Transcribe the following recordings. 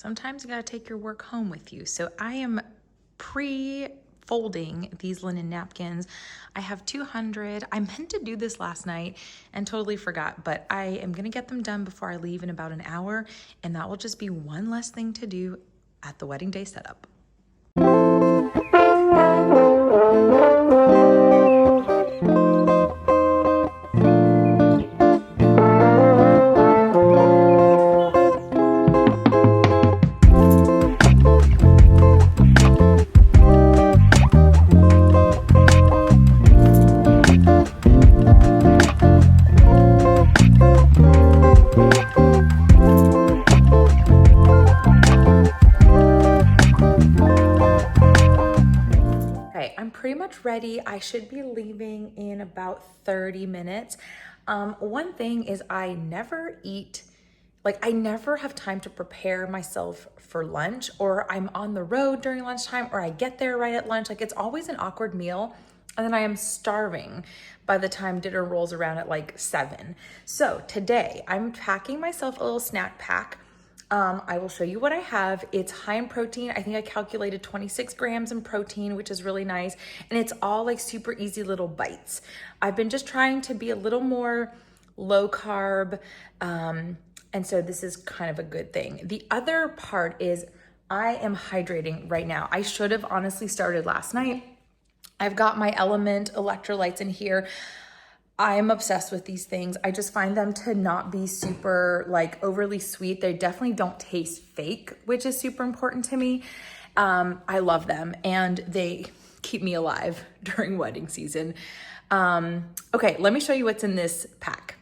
Sometimes you gotta take your work home with you. So I am pre-folding these linen napkins. I have 200. I meant to do this last night and totally forgot, but I am gonna get them done before I leave in about an hour, and that will just be one less thing to do at the wedding day setup. Pretty much ready. I should be leaving in about 30 minutes. One thing is I never eat, I never have time to prepare myself for lunch, or I'm on the road during lunchtime, or I get there right at lunch. It's always an awkward meal. And then I am starving by the time dinner rolls around at 7. So today I'm packing myself a little snack pack. I will show you what I have. It's high in protein. I think I calculated 26 grams in protein, which is really nice. And it's all super easy little bites. I've been just trying to be a little more low carb. And so this is kind of a good thing. The other part is I am hydrating right now. I should have honestly started last night. I've got my Element electrolytes in here. I'm obsessed with these things. I just find them to not be super overly sweet. They definitely don't taste fake, which is super important to me. I love them and they keep me alive during wedding season. Okay, let me show you what's in this pack.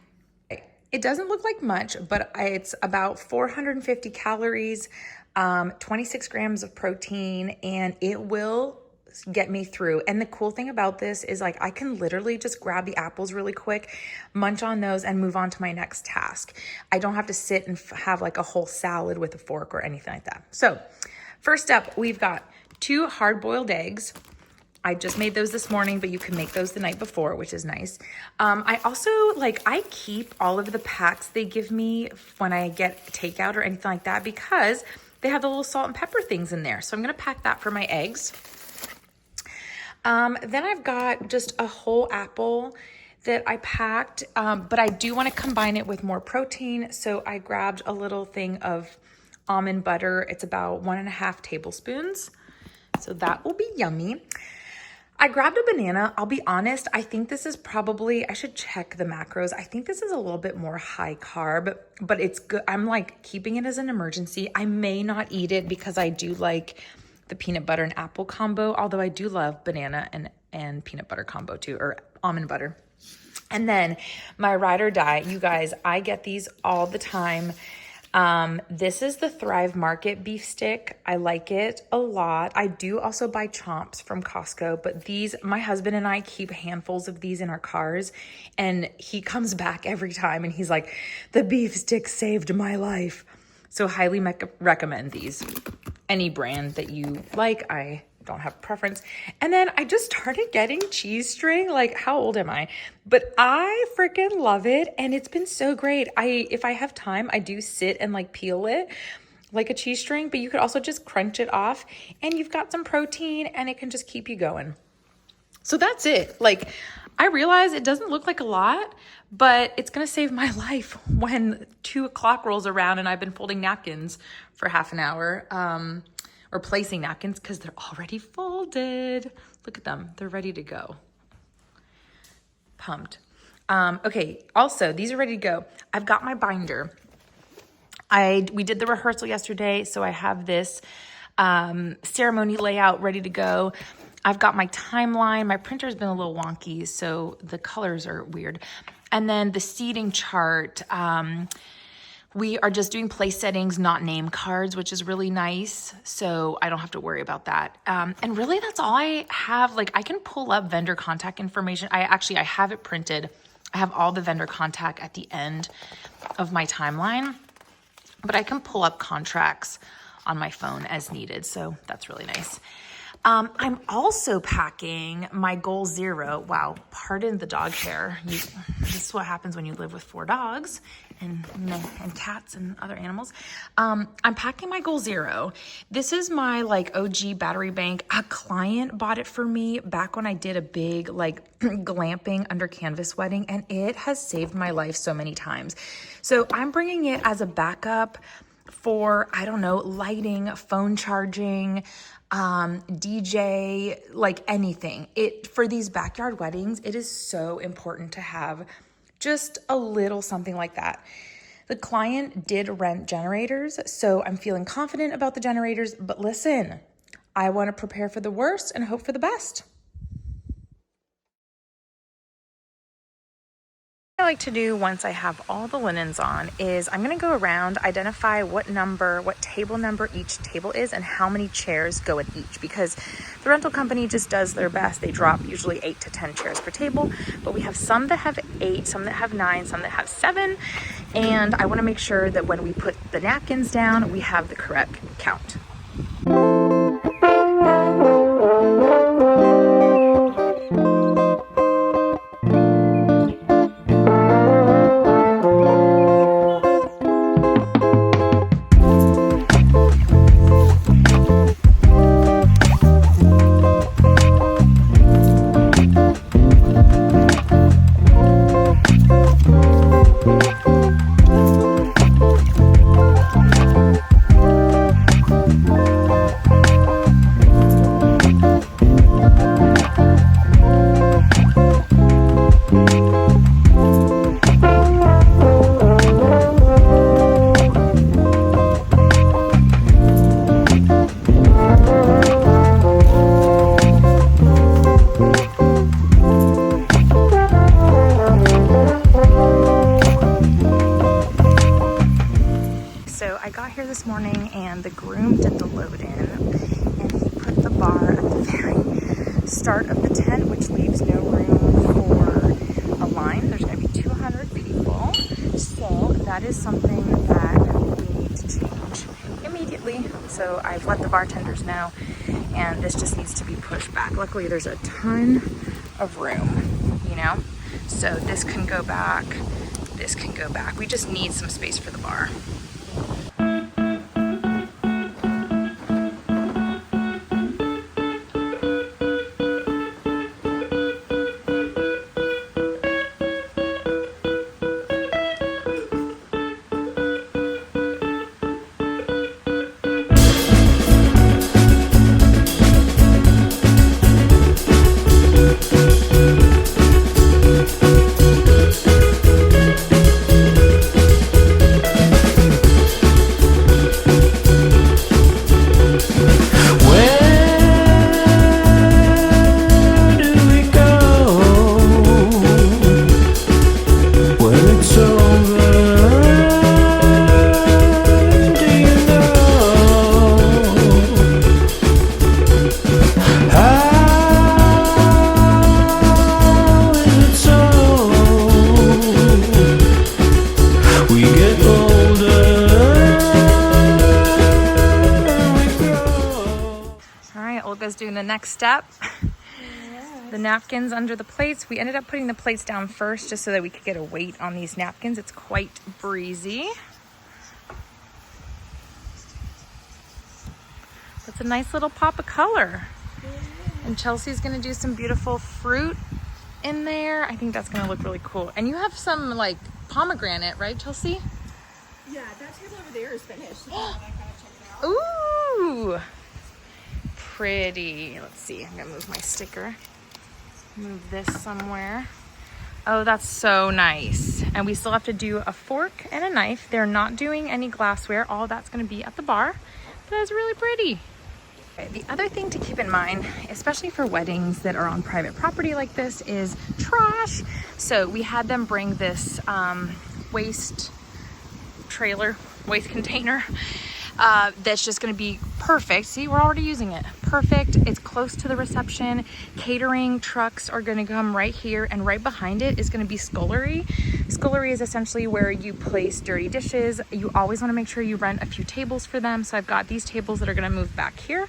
It doesn't look like much, but it's about 450 calories, 26 grams of protein, and it will get me through. And the cool thing about this is I can literally just grab the apples really quick, munch on those, and move on to my next task. I don't have to sit and have a whole salad with a fork or anything like that. So first up, we've got 2 hard-boiled eggs. I just made those this morning, but you can make those the night before, which is nice. I also I keep all of the packs they give me when I get takeout or anything like that, because they have the little salt and pepper things in there. So I'm gonna pack that for my eggs. Then I've got just a whole apple that I packed, but I do want to combine it with more protein. So I grabbed a little thing of almond butter. It's about 1.5 tablespoons. So that will be yummy. I grabbed a banana. I'll be honest, I think this is probably, I should check the macros. I think this is a little bit more high carb, but it's good. I'm keeping it as an emergency. I may not eat it because I do like the peanut butter and apple combo, although I do love banana and peanut butter combo too, or almond butter. And then my ride or die, you guys, I get these all the time. This is the Thrive Market beef stick. I like it a lot. I do also buy chomps from Costco, but these, my husband and I keep handfuls of these in our cars, and he comes back every time and he's like, the beef stick saved my life. So highly recommend these. Any brand that you like, I don't have preference. And then I just started getting cheese string. How old am I? But I freaking love it, and it's been so great. If I have time, I do sit and peel it like a cheese string, but you could also just crunch it off, and you've got some protein, and it can just keep you going. So that's it. I realize it doesn't look like a lot, but it's gonna save my life when 2 o'clock rolls around and I've been folding napkins for half an hour, or placing napkins because they're already folded. Look at them, they're ready to go. Pumped. Okay, also, these are ready to go. I've got my binder. We did the rehearsal yesterday, so I have this ceremony layout ready to go. I've got my timeline. My printer's been a little wonky, so the colors are weird. And then the seating chart. We are just doing place settings, not name cards, which is really nice. So I don't have to worry about that. And really that's all I have. I can pull up vendor contact information. I have it printed. I have all the vendor contact at the end of my timeline, but I can pull up contracts on my phone as needed. So that's really nice. I'm also packing my Goal Zero. Wow, pardon the dog hair. This is what happens when you live with 4 dogs and cats and other animals. I'm packing my Goal Zero. This is my like OG battery bank. A client bought it for me back when I did a big like glamping under canvas wedding, and it has saved my life so many times. So I'm bringing it as a backup for, I don't know, lighting, phone charging, DJ, like anything. For these backyard weddings, it is so important to have just a little something like that. The client did rent generators, so I'm feeling confident about the generators, but listen, I want to prepare for the worst and hope for the best. What I like to do once I have all the linens on is I'm going to go around, identify what table number each table is and how many chairs go at each, because the rental company just does their best. They drop usually 8 to 10 chairs per table, but we have some that have 8, some that have 9, some that have 7, and I want to make sure that when we put the napkins down, we have the correct count. This morning and the groom did the load in, and he put the bar at the very start of the tent, which leaves no room for a line. There's going to be 200 people, so that is something that we need to change immediately. So I've let the bartenders know, and this just needs to be pushed back. Luckily there's a ton of room, you know, so this can go back, this can go back. We just need some space for the bar. Doing the next step. The napkins under the plates. We ended up putting the plates down first just so that we could get a weight on these napkins. It's quite breezy. That's a nice little pop of color. And Chelsea's gonna do some beautiful fruit in there. I think that's gonna look really cool. And you have some like pomegranate, right, Chelsea? Yeah, that table over there is finished. So I gotta check it out. Ooh! Pretty. Let's see, I'm gonna move my sticker. Move this somewhere. Oh, that's so nice. And we still have to do a fork and a knife. They're not doing any glassware. All that's gonna be at the bar. But that's really pretty. Okay, the other thing to keep in mind, especially for weddings that are on private property like this, is trash. So we had them bring this waste container. That's just going to be perfect. See, we're already using it. Perfect. It's close to the reception. Catering trucks are going to come right here, and right behind it is going to be scullery. Scullery is essentially where you place dirty dishes. You always want to make sure you rent a few tables for them. So I've got these tables that are going to move back here.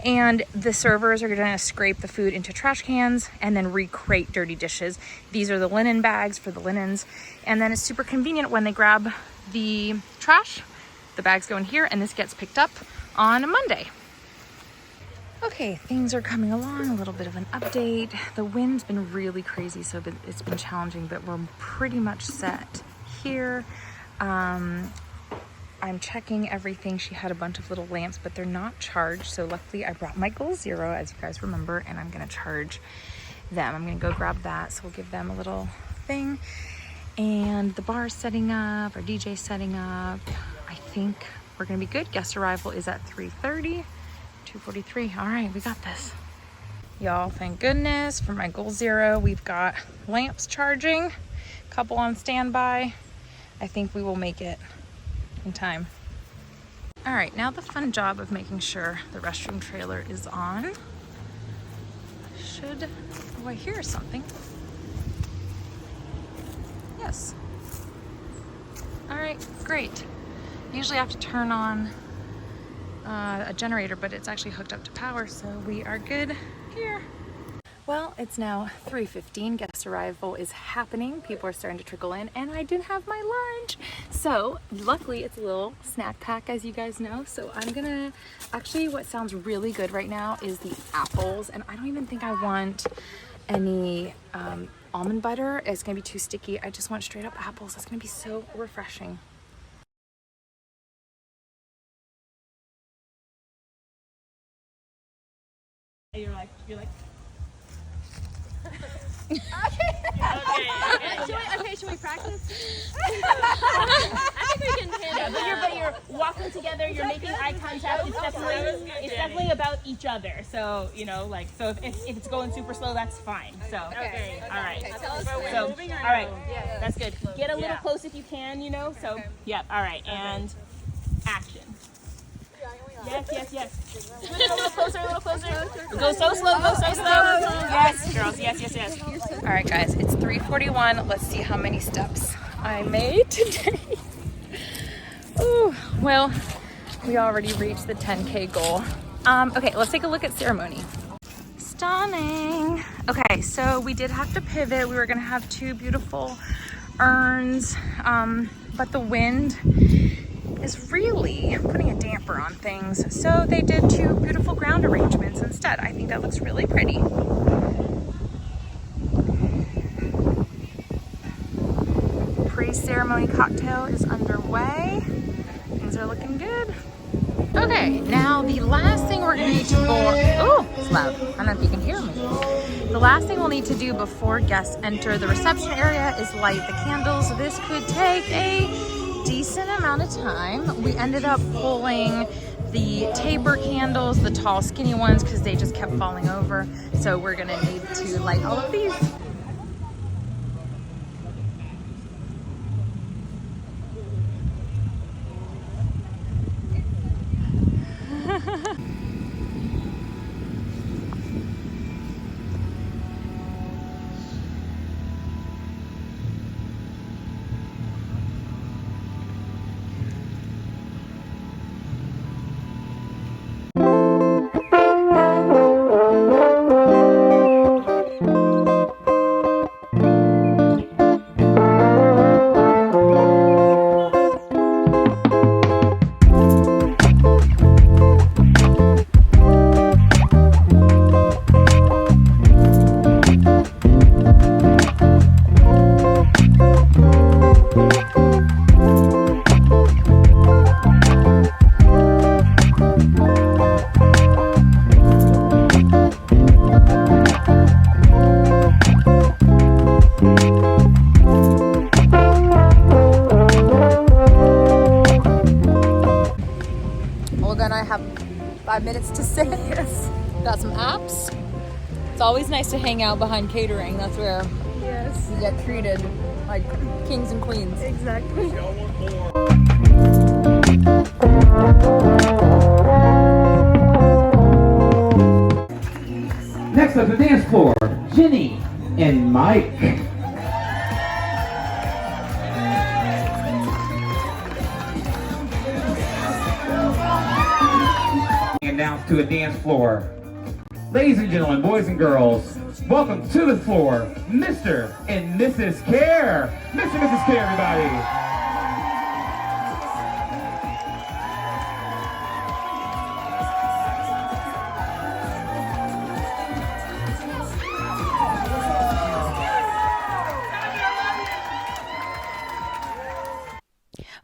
And the servers are gonna scrape the food into trash cans and then recrate dirty dishes. These are the linen bags for the linens. And then it's super convenient when they grab the trash, the bags go in here and this gets picked up on a Monday. Okay, things are coming along, a little bit of an update. The wind's been really crazy, so it's been challenging, but we're pretty much set here. I'm checking everything. She had a bunch of little lamps, but they're not charged. So luckily I brought my Goal Zero, as you guys remember, and I'm gonna charge them. I'm gonna go grab that, so we'll give them a little thing. And the bar's setting up, our DJ's setting up. I think we're gonna be good. Guest arrival is at 3:30, 2:43. All right, we got this. Y'all, thank goodness for my Goal Zero. We've got lamps charging, a couple on standby. I think we will make it in time. All right, now the fun job of making sure the restroom trailer is on. Oh, I hear something. Yes. All right, great. Usually I have to turn on a generator, but it's actually hooked up to power, so we are good here. Well, it's now 3:15. Guest arrival is happening. People are starting to trickle in, and I didn't have my lunch. So luckily it's a little snack pack, as you guys know. So I'm gonna, actually what sounds really good right now is the apples, and I don't even think I want any almond butter. It's gonna be too sticky. I just want straight up apples. It's gonna be so refreshing. You're like. Okay, should we practice? I think we can handle that. But you're walking together, you're making eye contact. It's definitely about each other. So, you know, like, so if it's going super slow, that's fine. So, okay. All right. So, all right. That's good. Get a little close if you can, you know. So, yep. All right. And action. Yes. A little closer. Go so slow. Yes, girls. Yes. All right, guys, it's 3:41. Let's see how many steps I made today. Ooh, well, we already reached the 10K goal. Okay, let's take a look at ceremony. Stunning. Okay, so we did have to pivot. We were gonna have two beautiful urns, but the wind is really putting a damper on things. So they did two beautiful ground arrangements instead. I think that looks really pretty. Pre-ceremony cocktail is underway. Things are looking good. Okay, now the last thing we're gonna need to oh, it's loud. I don't know if you can hear me. The last thing we'll need to do before guests enter the reception area is light the candles. This could take a decent amount of time. We ended up pulling the taper candles, the tall skinny ones, because they just kept falling over. So we're gonna need to light all of these. I have 5 minutes to sit. Yes. Got some apps. It's always nice to hang out behind catering. That's where we get treated like kings and queens. Exactly. Next up, the dance floor, Jenny and Mike. And down bounce to a dance floor. Ladies and gentlemen, boys and girls, welcome to the floor, Mr. and Mrs. Care. Mr. and Mrs. Care, everybody.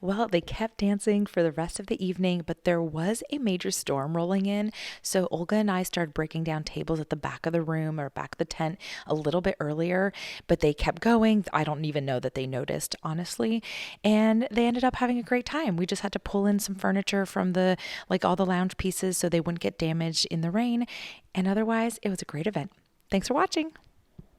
Well, they kept dancing for the rest of the evening, but there was a major storm rolling in. So Olga and I started breaking down tables at the back of the room or back of the tent a little bit earlier, but they kept going. I don't even know that they noticed, honestly. And they ended up having a great time. We just had to pull in some furniture from all the lounge pieces so they wouldn't get damaged in the rain. And otherwise, it was a great event. Thanks for watching.